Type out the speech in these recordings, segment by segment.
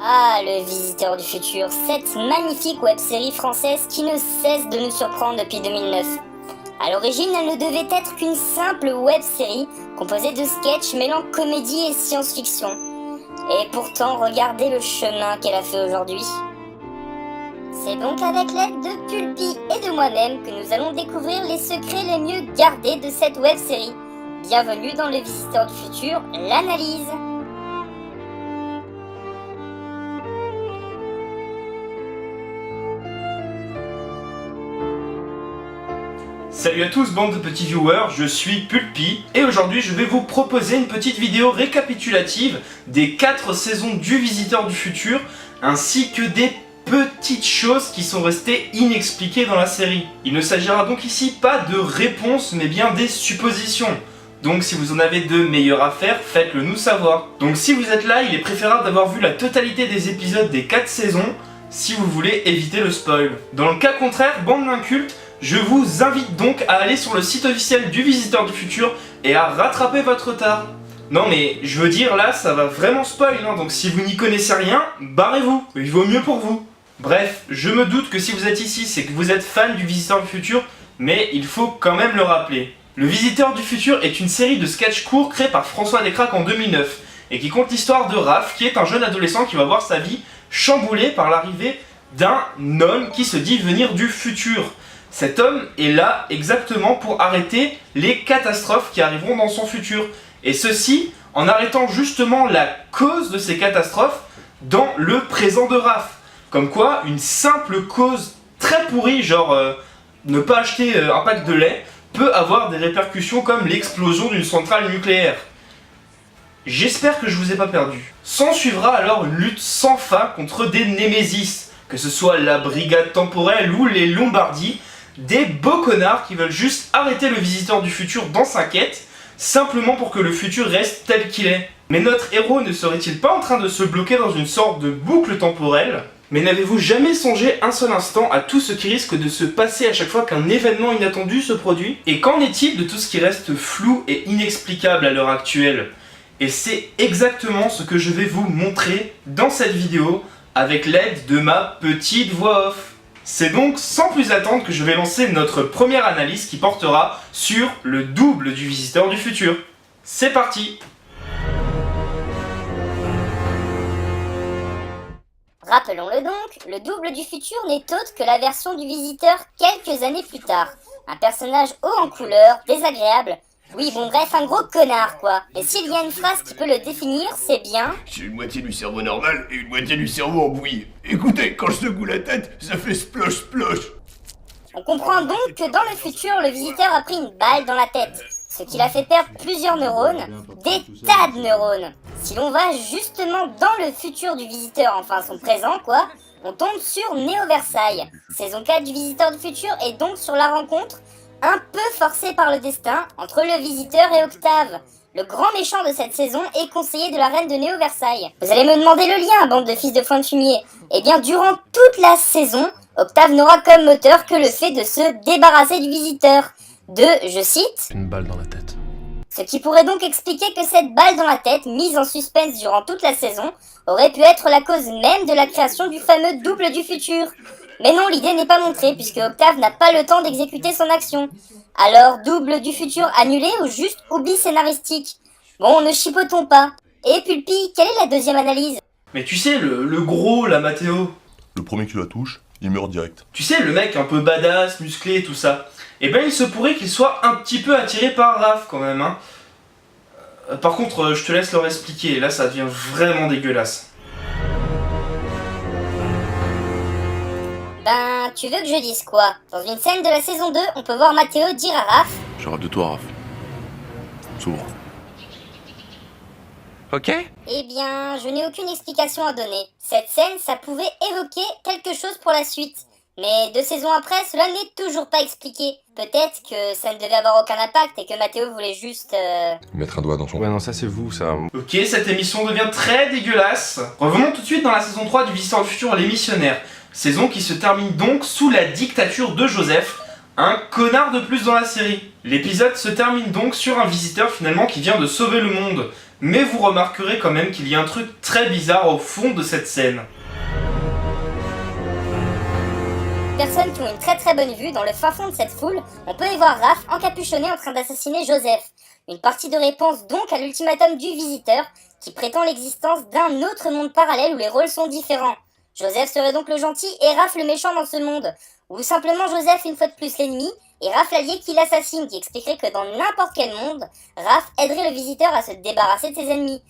Ah, le Visiteur du Futur, cette magnifique web-série française qui ne cesse de nous surprendre depuis 2009. À l'origine, elle ne devait être qu'une simple web-série composée de sketchs mêlant comédie et science-fiction. Et pourtant, regardez le chemin qu'elle a fait aujourd'hui. C'est donc avec l'aide de Pulpi et de moi-même que nous allons découvrir les secrets les mieux gardés de cette web-série. Bienvenue dans le Visiteur du Futur, l'analyse. Salut à tous bande de petits viewers, je suis Pulpi et aujourd'hui je vais vous proposer une petite vidéo récapitulative des 4 saisons du Visiteur du Futur ainsi que des petites choses qui sont restées inexpliquées dans la série. Il ne s'agira donc ici pas de réponses mais bien des suppositions. Donc si vous en avez de meilleures à faire, faites-le nous savoir. Donc si vous êtes là, il est préférable d'avoir vu la totalité des épisodes des 4 saisons si vous voulez éviter le spoil. Dans le cas contraire, bande d'incultes, je vous invite donc à aller sur le site officiel du Visiteur du Futur et à rattraper votre retard. Non mais je veux dire là ça va vraiment spoil hein, donc si vous n'y connaissez rien, barrez-vous, il vaut mieux pour vous. Bref, je me doute que si vous êtes ici c'est que vous êtes fan du Visiteur du Futur, mais il faut quand même le rappeler. Le Visiteur du Futur est une série de sketchs courts créée par François Descraques en 2009 et qui compte l'histoire de Raph qui est un jeune adolescent qui va voir sa vie chamboulée par l'arrivée d'un homme qui se dit venir du futur. Cet homme est là exactement pour arrêter les catastrophes qui arriveront dans son futur. Et ceci en arrêtant justement la cause de ces catastrophes dans le présent de Raph. Comme quoi, une simple cause très pourrie, genre ne pas acheter un pack de lait, peut avoir des répercussions comme l'explosion d'une centrale nucléaire. J'espère que je vous ai pas perdu. S'en suivra alors une lutte sans fin contre des némésis, que ce soit la Brigade Temporelle ou les Lombardies, des beaux connards qui veulent juste arrêter le Visiteur du Futur dans sa quête, simplement pour que le futur reste tel qu'il est. Mais notre héros ne serait-il pas en train de se bloquer dans une sorte de boucle temporelle ? Mais n'avez-vous jamais songé un seul instant à tout ce qui risque de se passer à chaque fois qu'un événement inattendu se produit ? Et qu'en est-il de tout ce qui reste flou et inexplicable à l'heure actuelle ? Et c'est exactement ce que je vais vous montrer dans cette vidéo avec l'aide de ma petite voix off. C'est donc sans plus attendre que je vais lancer notre première analyse qui portera sur le double du Visiteur du Futur. C'est parti! Rappelons-le donc, le double du futur n'est autre que la version du Visiteur quelques années plus tard. Un personnage haut en couleur, désagréable. Oui, bon bref, un gros connard quoi. Et s'il y a une phrase qui peut le définir, c'est bien... J'ai une moitié du cerveau normal et une moitié du cerveau en bouillie. Écoutez, quand je secoue la tête, ça fait splosh splosh. On comprend donc que dans le futur, le Visiteur a pris une balle dans la tête. Ce qui l'a fait perdre plusieurs neurones, des tas de neurones. Si l'on va justement dans le futur du Visiteur, enfin son présent quoi, on tombe sur Néo Versailles. Saison 4 du Visiteur du Futur est donc sur la rencontre un peu forcée par le destin entre le Visiteur et Octave. Le grand méchant de cette saison est conseiller de la reine de Néo Versailles. Vous allez me demander le lien, bande de fils de foin de fumier. Eh bien, durant toute la saison, Octave n'aura comme moteur que le fait de se débarrasser du Visiteur. De, je cite, une balle dans la tête. Ce qui pourrait donc expliquer que cette balle dans la tête, mise en suspense durant toute la saison, aurait pu être la cause même de la création du fameux double du futur. Mais non, l'idée n'est pas montrée puisque Octave n'a pas le temps d'exécuter son action. Alors, double du futur annulé ou juste oubli scénaristique? Bon, ne chipotons pas. Et Pulpi, quelle est la deuxième analyse? Mais tu sais, le gros, la Mathéo. Le premier qui la touche, il meurt direct. Tu sais, le mec un peu badass, musclé et tout ça. Eh ben il se pourrait qu'il soit un petit peu attiré par Raph quand même hein. Par contre, je te laisse leur expliquer, là ça devient vraiment dégueulasse. Ben, tu veux que je dise quoi? Dans une scène de la saison 2, on peut voir Mathéo dire à Raph... Je rêve de toi, Raph. Souvent. Ok? Eh bien, je n'ai aucune explication à donner. Cette scène, ça pouvait évoquer quelque chose pour la suite. Mais 2 saisons après, cela n'est toujours pas expliqué. Peut-être que ça ne devait avoir aucun impact et que Mathéo voulait juste... Mettre un doigt dans son... Ouais non ça c'est vous ça. Ok, cette émission devient très dégueulasse. Revenons tout de suite dans la saison 3 du Visiteur du Futur Les Missionnaires. Saison qui se termine donc sous la dictature de Joseph, un connard de plus dans la série. L'épisode se termine donc sur un visiteur finalement qui vient de sauver le monde. mais vous remarquerez quand même qu'il y a un truc très bizarre au fond de cette scène. Personnes qui ont une très bonne vue, dans le fin fond de cette foule, on peut y voir Raph encapuchonné en train d'assassiner Joseph. Une partie de réponse donc à l'ultimatum du visiteur, qui prétend l'existence d'un autre monde parallèle où les rôles sont différents. Joseph serait donc le gentil et Raph le méchant dans ce monde. Ou simplement Joseph une fois de plus l'ennemi, et Raph l'allié qui l'assassine, qui expliquerait que dans n'importe quel monde, Raph aiderait le visiteur à se débarrasser de ses ennemis.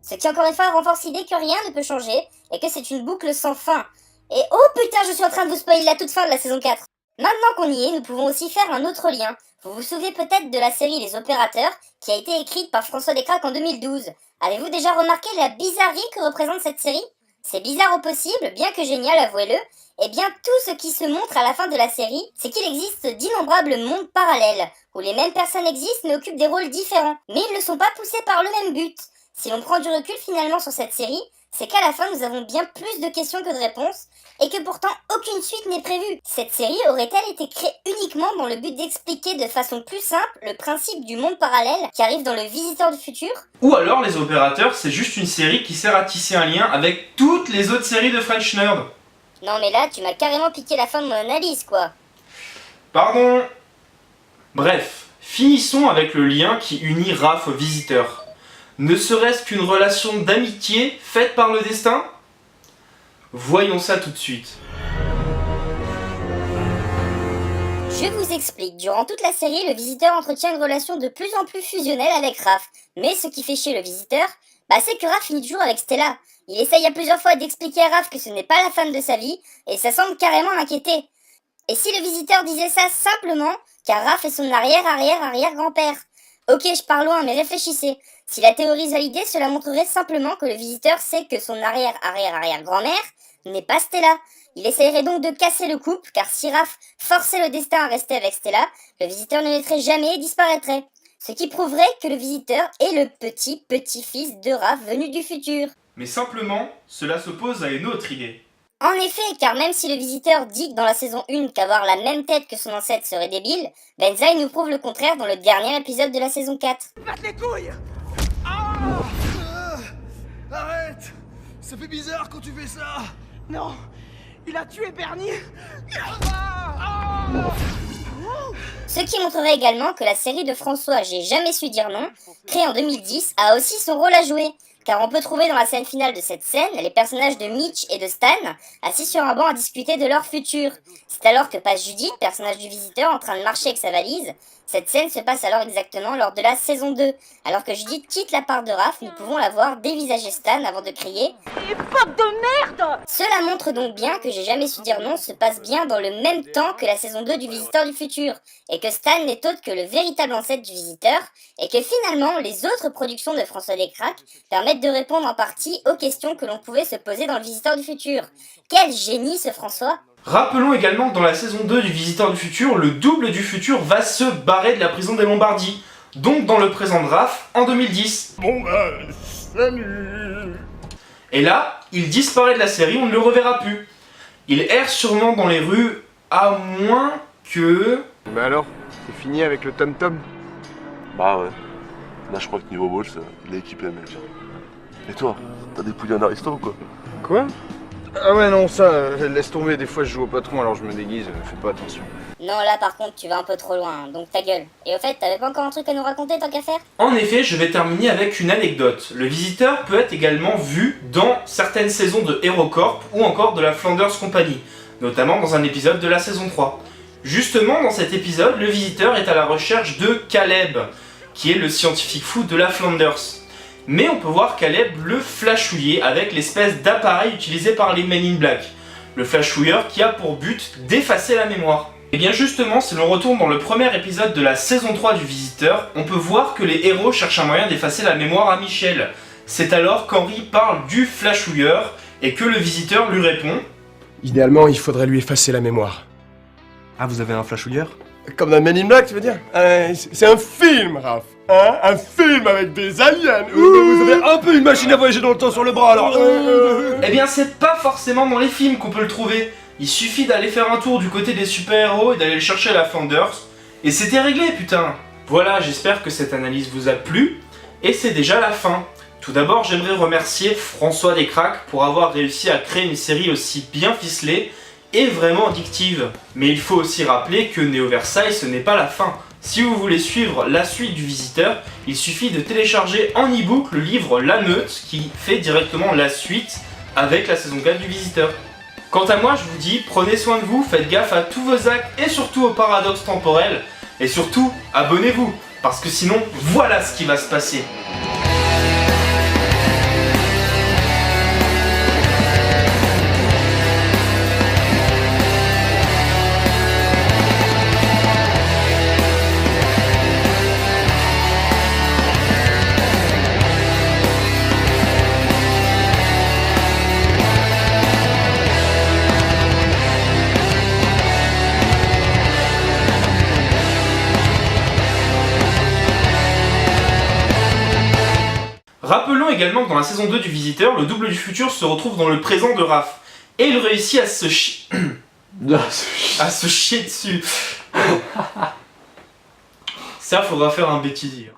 Ce qui encore une fois renforce l'idée que rien ne peut changer, et que c'est une boucle sans fin. Et oh putain, je suis en train de vous spoiler la toute fin de la saison 4. Maintenant qu'on y est, nous pouvons aussi faire un autre lien. Vous vous souvenez peut-être de la série Les Opérateurs, qui a été écrite par François Descraques en 2012. Avez-vous déjà remarqué la bizarrerie que représente cette série ? C'est bizarre au possible, bien que génial, avouez-le. Et bien tout ce qui se montre à la fin de la série, c'est qu'il existe d'innombrables mondes parallèles, où les mêmes personnes existent mais occupent des rôles différents. Mais ils ne sont pas poussés par le même but. Si l'on prend du recul finalement sur cette série, c'est qu'à la fin nous avons bien plus de questions que de réponses, et que pourtant aucune suite n'est prévue. Cette série aurait-elle été créée uniquement dans le but d'expliquer de façon plus simple le principe du monde parallèle qui arrive dans le Visiteur du Futur ? Ou alors Les Opérateurs, c'est juste une série qui sert à tisser un lien avec toutes les autres séries de French Nerd. Non mais là, tu m'as carrément piqué la fin de mon analyse, quoi. Pardon. Bref, finissons avec le lien qui unit Raph au Visiteur. Ne serait-ce qu'une relation d'amitié faite par le destin ? Voyons ça tout de suite. Je vous explique, durant toute la série, le visiteur entretient une relation de plus en plus fusionnelle avec Raph. Mais ce qui fait chier le visiteur, c'est que Raph finit toujours avec Stella. Il essaye à plusieurs fois d'expliquer à Raph que ce n'est pas la femme de sa vie, et ça semble carrément l'inquiéter. Et si le visiteur disait ça simplement, car Raph est son arrière-arrière-arrière-grand-père ? Ok, je pars loin, mais réfléchissez. Si la théorie est validée, cela montrerait simplement que le visiteur sait que son arrière-arrière-arrière-grand-mère n'est pas Stella. Il essayerait donc de casser le couple, car si Raph forçait le destin à rester avec Stella, le visiteur ne naîtrait jamais et disparaîtrait. Ce qui prouverait que le visiteur est le petit-petit-fils de Raph venu du futur. Mais simplement, cela s'oppose à une autre idée. En effet, car même si le visiteur dit dans la saison 1 qu'avoir la même tête que son ancêtre serait débile, Benzaï nous prouve le contraire dans le dernier épisode de la saison 4. Batte les couilles. Arrête. Ça fait bizarre quand tu fais ça. Non, il a tué Bernie. Ce qui montrerait également que la série de François J'ai jamais su dire non, créée en 2010, a aussi son rôle à jouer. Car on peut trouver dans la scène finale de cette scène les personnages de Mitch et de Stan assis sur un banc à discuter de leur futur. C'est alors que passe Judith, personnage du visiteur en train de marcher avec sa valise. Cette scène se passe alors exactement lors de la saison 2. Alors que Judith quitte la part de Raph, nous pouvons la voir dévisager Stan avant de crier « Et fuck de merde !» Cela montre donc bien que J'ai jamais su dire non se passe bien dans le même temps que la saison 2 du Visiteur du Futur, et que Stan n'est autre que le véritable ancêtre du Visiteur, et que finalement les autres productions de François Descraques permettent de répondre en partie aux questions que l'on pouvait se poser dans le Visiteur du Futur. Quel génie ce François! Rappelons également que dans la saison 2 du Visiteur du Futur, le double du futur va se barrer de la prison des Lombardies, donc dans le présent de Raph en 2010. Bon salut. Et là, il disparaît de la série, on ne le reverra plus. Il erre sûrement dans les rues, à moins que... Mais alors, c'est fini avec le tom-tom? Bah ouais. Là, je crois que niveau balls, il est équipé, mec. Et toi, t'as dépouillé un aristo ou quoi? Quoi? Ah ouais, non, ça, laisse tomber. Des fois, je joue au patron, alors je me déguise. Fais pas attention. Non, là par contre, tu vas un peu trop loin, donc ta gueule. Et au fait, t'avais pas encore un truc à nous raconter tant qu'à faire? En effet, je vais terminer avec une anecdote. Le visiteur peut être également vu dans certaines saisons de HeroCorp ou encore de la Flanders Company, notamment dans un épisode de la saison 3. Justement, dans cet épisode, le visiteur est à la recherche de Caleb, qui est le scientifique fou de la Flanders. Mais on peut voir Caleb le flashouiller avec l'espèce d'appareil utilisé par les Men in Black. Le flashouilleur qui a pour but d'effacer la mémoire. Et bien justement, si l'on retourne dans le premier épisode de la saison 3 du Visiteur, on peut voir que les héros cherchent un moyen d'effacer la mémoire à Michel. C'est alors qu'Henri parle du flashouilleur et que le Visiteur lui répond « Idéalement, il faudrait lui effacer la mémoire. Ah, vous avez un flashouilleur? Comme dans Men in Black, tu veux dire? C'est un film, Raph. Hein? Un film avec des aliens. Vous avez un peu une machine à voyager dans le temps sur le bras, alors... Eh bien c'est pas forcément dans les films qu'on peut le trouver. Il suffit d'aller faire un tour du côté des super-héros et d'aller le chercher à la Flanders. Et c'était réglé, putain. Voilà, j'espère que cette analyse vous a plu. Et c'est déjà la fin. Tout d'abord, j'aimerais remercier François Descraques pour avoir réussi à créer une série aussi bien ficelée et vraiment addictive. Mais il faut aussi rappeler que Néo Versailles, ce n'est pas la fin. Si vous voulez suivre la suite du Visiteur, il suffit de télécharger en e-book le livre La Meute qui fait directement la suite avec la saison 4 du Visiteur. Quant à moi, je vous dis, prenez soin de vous, faites gaffe à tous vos actes et surtout aux paradoxes temporels. Et surtout, abonnez-vous, parce que sinon, voilà ce qui va se passer. Rappelons également que dans la saison 2 du Visiteur, le double du futur se retrouve dans le présent de Raph. Et il réussit à se chier dessus. Ça, faudra faire un bêtisier.